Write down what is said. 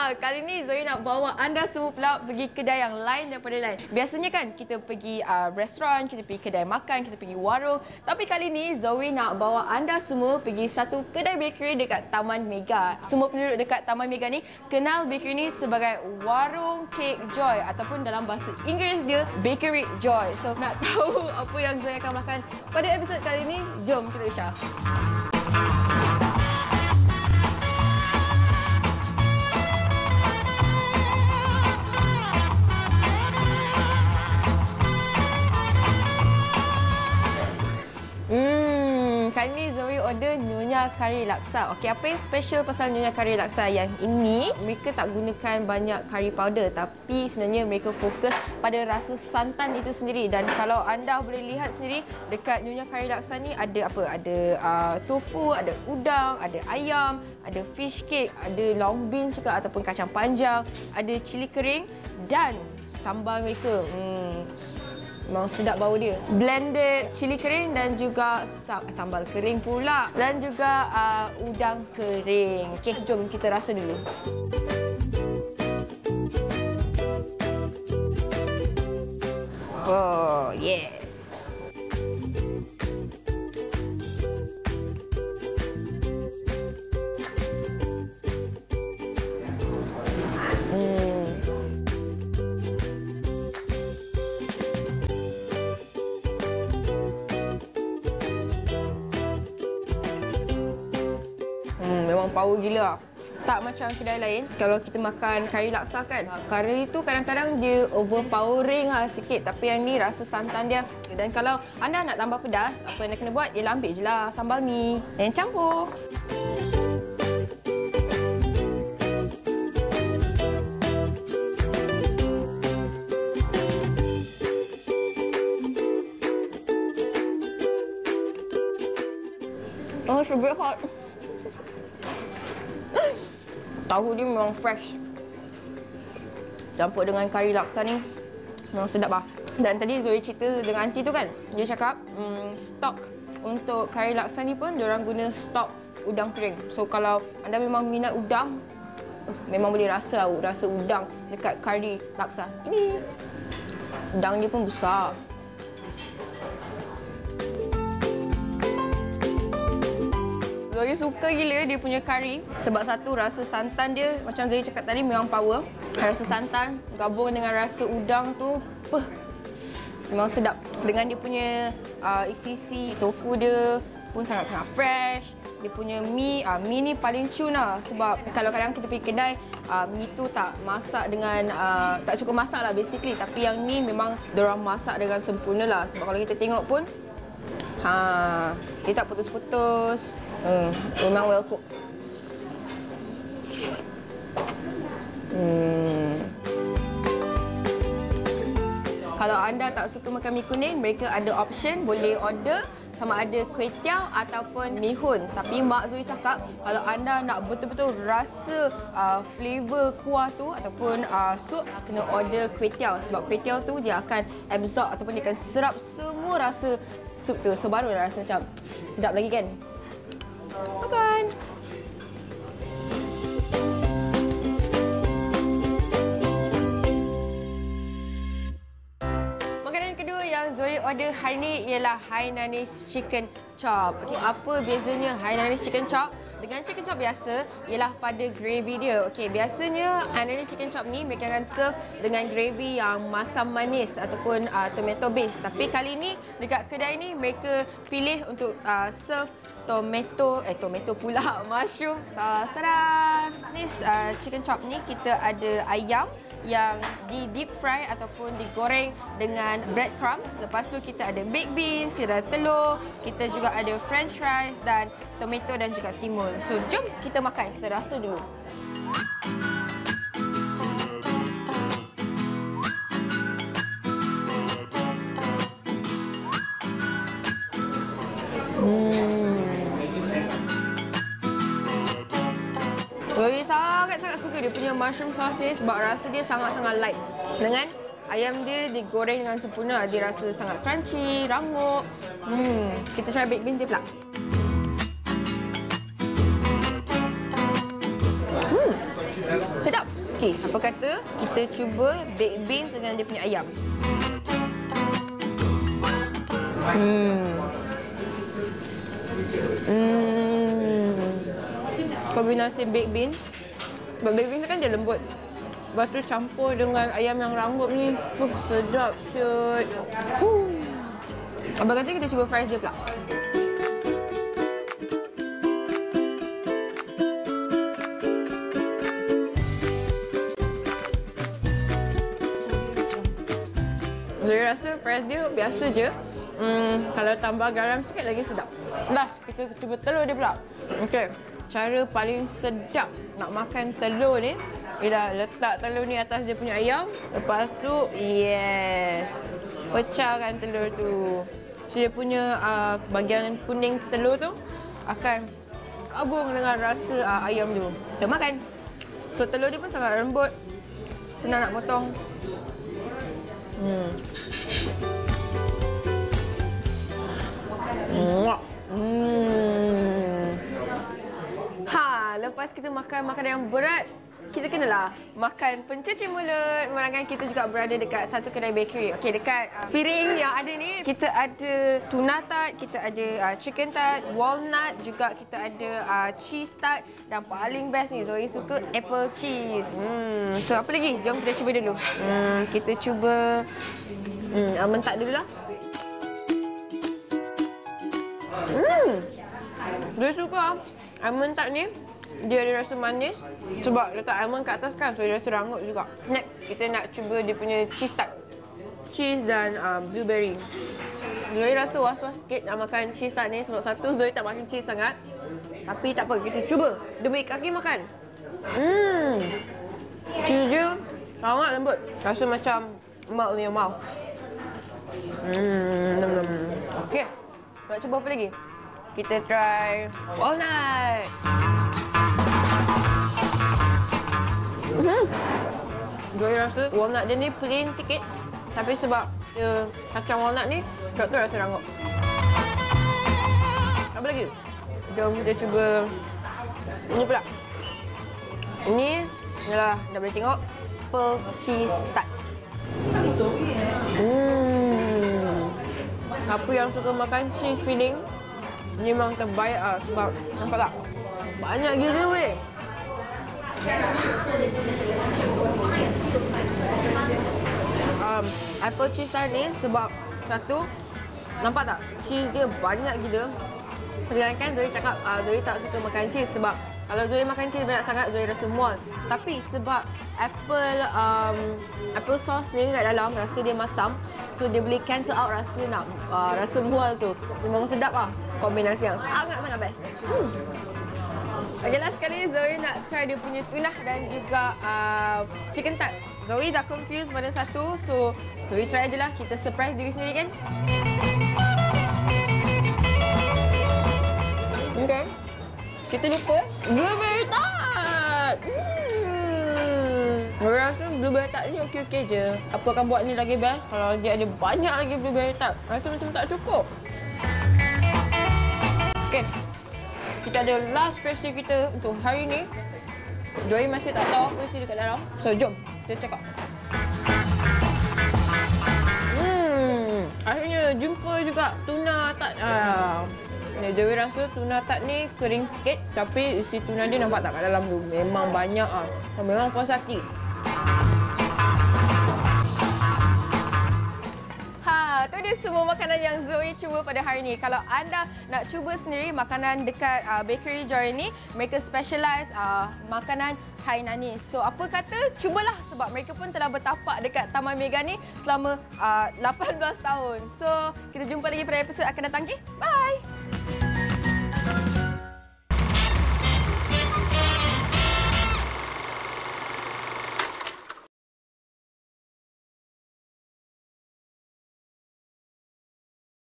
Kali ni Zoe nak bawa anda semua pula pergi kedai yang lain daripada lain. Biasanya kan kita pergi restoran, kita pergi kedai makan, kita pergi warung. Tapi kali ni Zoe nak bawa anda semua pergi satu kedai bakery dekat Taman Mega. Semua penduduk dekat Taman Mega ni kenal bakery ni sebagai Warung Kek Joy ataupun dalam bahasa Inggeris dia Bakery Joy. So nak tahu apa yang Zoe akan makan pada episod kali ni, jom kita share. Kali ni Zoe order Nyonya Kari Laksa. Okey, apa yang special pasal Nyonya Kari Laksa yang ini? Mereka tak gunakan banyak kari powder, tapi sebenarnya mereka fokus pada rasa santan itu sendiri. Dan kalau anda boleh lihat sendiri dekat Nyonya Kari Laksa ni ada apa? Ada tofu, ada udang, ada ayam, ada fish cake, ada long bean juga ataupun kacang panjang, ada cili kering dan sambal mereka. Memang sedap bau dia. Blended cili kering dan juga sambal kering pula. Dan juga udang kering. Okey, jom kita rasa dulu. Oh, yes. Memang power gila. Tak macam kedai lain, kalau kita makan kari laksa kan, kari tu kadang-kadang dia overpowering sikit. Tapi yang ni rasa santan dia. Dan kalau anda nak tambah pedas, apa yang anda kena buat ialah ambil je lah sambal mi dan campur. Oh, so very hot. Tahu dia memang fresh. Campur dengan kari laksa ni memang sedap lah. Dan tadi Zoe cerita dengan aunty tu kan, dia cakap stok untuk kari laksa ni pun diorang guna stok udang kering. So kalau anda memang minat udang, memang boleh rasa udang dekat kari laksa. Ini udang dia pun besar. Zoe suka gila dia punya kari. Sebab satu, rasa santan dia macam Zoe cakap tadi memang power. Rasa santan gabung dengan rasa udang tu memang sedap. Dengan dia punya isi-isi tofu dia pun sangat-sangat fresh. Dia punya mi ni paling cun lah. Sebab kalau kadang kita pergi kedai, mi tu tak masak dengan tak cukup masak lah basically. Tapi yang ni memang diorang masak dengan sempurna lah. Sebab kalau kita tengok pun dia tak putus-putus. Memang well cooked. Kalau anda tak suka makan mi kuning, mereka ada option boleh order sama ada kuih tiaw ataupun mihun. Tapi Mak Zoe cakap kalau anda nak betul-betul rasa flavor kuah tu ataupun sup, kena order kuih tiaw. Sebab kuih tiaw tu dia akan absorb ataupun dia akan serap semua rasa sup tu. So baru rasa macam sedap lagi kan. Makan. Makanan kedua yang Zoe order hari ni ialah Hainanese Chicken Chop. Okey, apa bezanya Hainanese Chicken Chop dengan chicken chop biasa ialah pada gravy dia. Okey, biasanya Hainanese Chicken Chop ni mereka akan serve dengan gravy yang masam manis ataupun tomato base. Tapi kali ni dekat kedai ni mereka pilih untuk serve tomato pula mushroom sauce. Tada! Ni chicken chop ni kita ada ayam yang di deep fry ataupun digoreng dengan breadcrumbs. Lepas tu kita ada baked beans, kita ada telur, kita juga ada french fries dan tomato dan juga timun. So jom kita makan, kita rasa dulu. Zoe sangat-sangat suka dia punya mushroom sauce ni sebab rasa dia sangat-sangat light. Dengan ayam dia digoreng dengan sempurna, dia rasa sangat crunchy, rangup. Kita try baked beans je pula. Sedap. Okey, apa kata kita cuba baked beans dengan dia punya ayam. Kombinasi baked beans. Baked beans kan dia lembut. Lepas tu campur dengan ayam yang ranggup ni. Sedap cut. Abang kata kita cuba fries dia pula. Saya rasa fries dia biasa je. Kalau tambah garam sikit lagi sedap. Last, kita cuba telur dia pula. Okey. Cara paling sedap nak makan telur ni ialah letak telur ni atas dia punya ayam. Lepas tu, yes, pecahkan telur tu. So, dia punya bahagian kuning telur tu akan gabung dengan rasa ayam tu. Kita makan. So, telur dia pun sangat lembut. Senang nak potong. Lepas kita makan makanan yang berat, kita kenalah makan pencuci mulut. Makan kita juga berada dekat satu kedai bakery. Okey, dekat piring yang ada ni, kita ada tuna tart, kita ada chicken tart, walnut, juga kita ada cheese tart, dan paling best ni Zoe suka apple cheese. So apa lagi? Jom kita cuba dulu. Kita cuba almond tart dulu lah. Dia suka almond tart ni. Dia ada rasa manis sebab letak almond kat atas kan, so dia rasa rangup juga. Next, kita nak cuba dia punya cheese tart. Cheese dan blueberry. Zoe rasa was-was sikit nak makan cheese tart ni sebab satu, Zoe tak makan cheese sangat. Tapi tak apa, kita cuba. Demi kaki makan. Cheese dia sangat lembut. Rasa macam melt in your mouth. Okay, nak cuba apa lagi? Kita try walnut. Zoe rasa walnut dia ni plain sikit, tapi sebab dia kacang walnut ni, sebab tu rasa rangup. Apa lagi? Jom kita cuba ini pula. Ini ialah, dah boleh tengok, pearl cheese tart. Siapa yang suka makan cheese filling, ni memang terbaik lah sebab nampak tak? Banyak gila weh. Apple cheese tart ni sebab satu, nampak tak? Cheese dia banyak gila. Kan Zoe cakap Zoe tak suka makan cheese sebab kalau Zoe makan cheese banyak sangat, Zoe rasa mual. Tapi sebab apple sauce ni kat dalam, rasa dia masam, so dia boleh cancel out rasa mual tu. Memang sedap lah. Kombinasi yang sangat-sangat best. Okay, last sekali Zoe nak try dia punya tuna dan juga chicken tart. Zoe dah confused pada satu, so Zoe try je lah. Kita surprise diri sendiri kan? Okay. Kita lupa blueberry tart. Saya rasa blueberry tart ni okey-okey je. Apa akan buat ni lagi best kalau dia ada banyak lagi blueberry tart? Rasa macam tak cukup. Okay. Kita ada last special kita untuk hari ni. Zoe masih tak tahu apa isi dekat dalam. So, jom kita cakap. Akhirnya jumpa juga tuna tart. Zoe rasa tuna tart ni kering sikit, tapi isi tuna dia nampak tak kat dalam tu. Memang banyak ah. Memang puas hati. Itu dia semua makanan yang Zoe cuba pada hari ini. Kalau anda nak cuba sendiri makanan dekat Bakery Joy ni, mereka specialize makanan Hainanese. So apa kata, cubalah sebab mereka pun telah bertapak dekat Taman Mega ni selama 18 tahun. So kita jumpa lagi pada episod akan datang. Okay? Bye!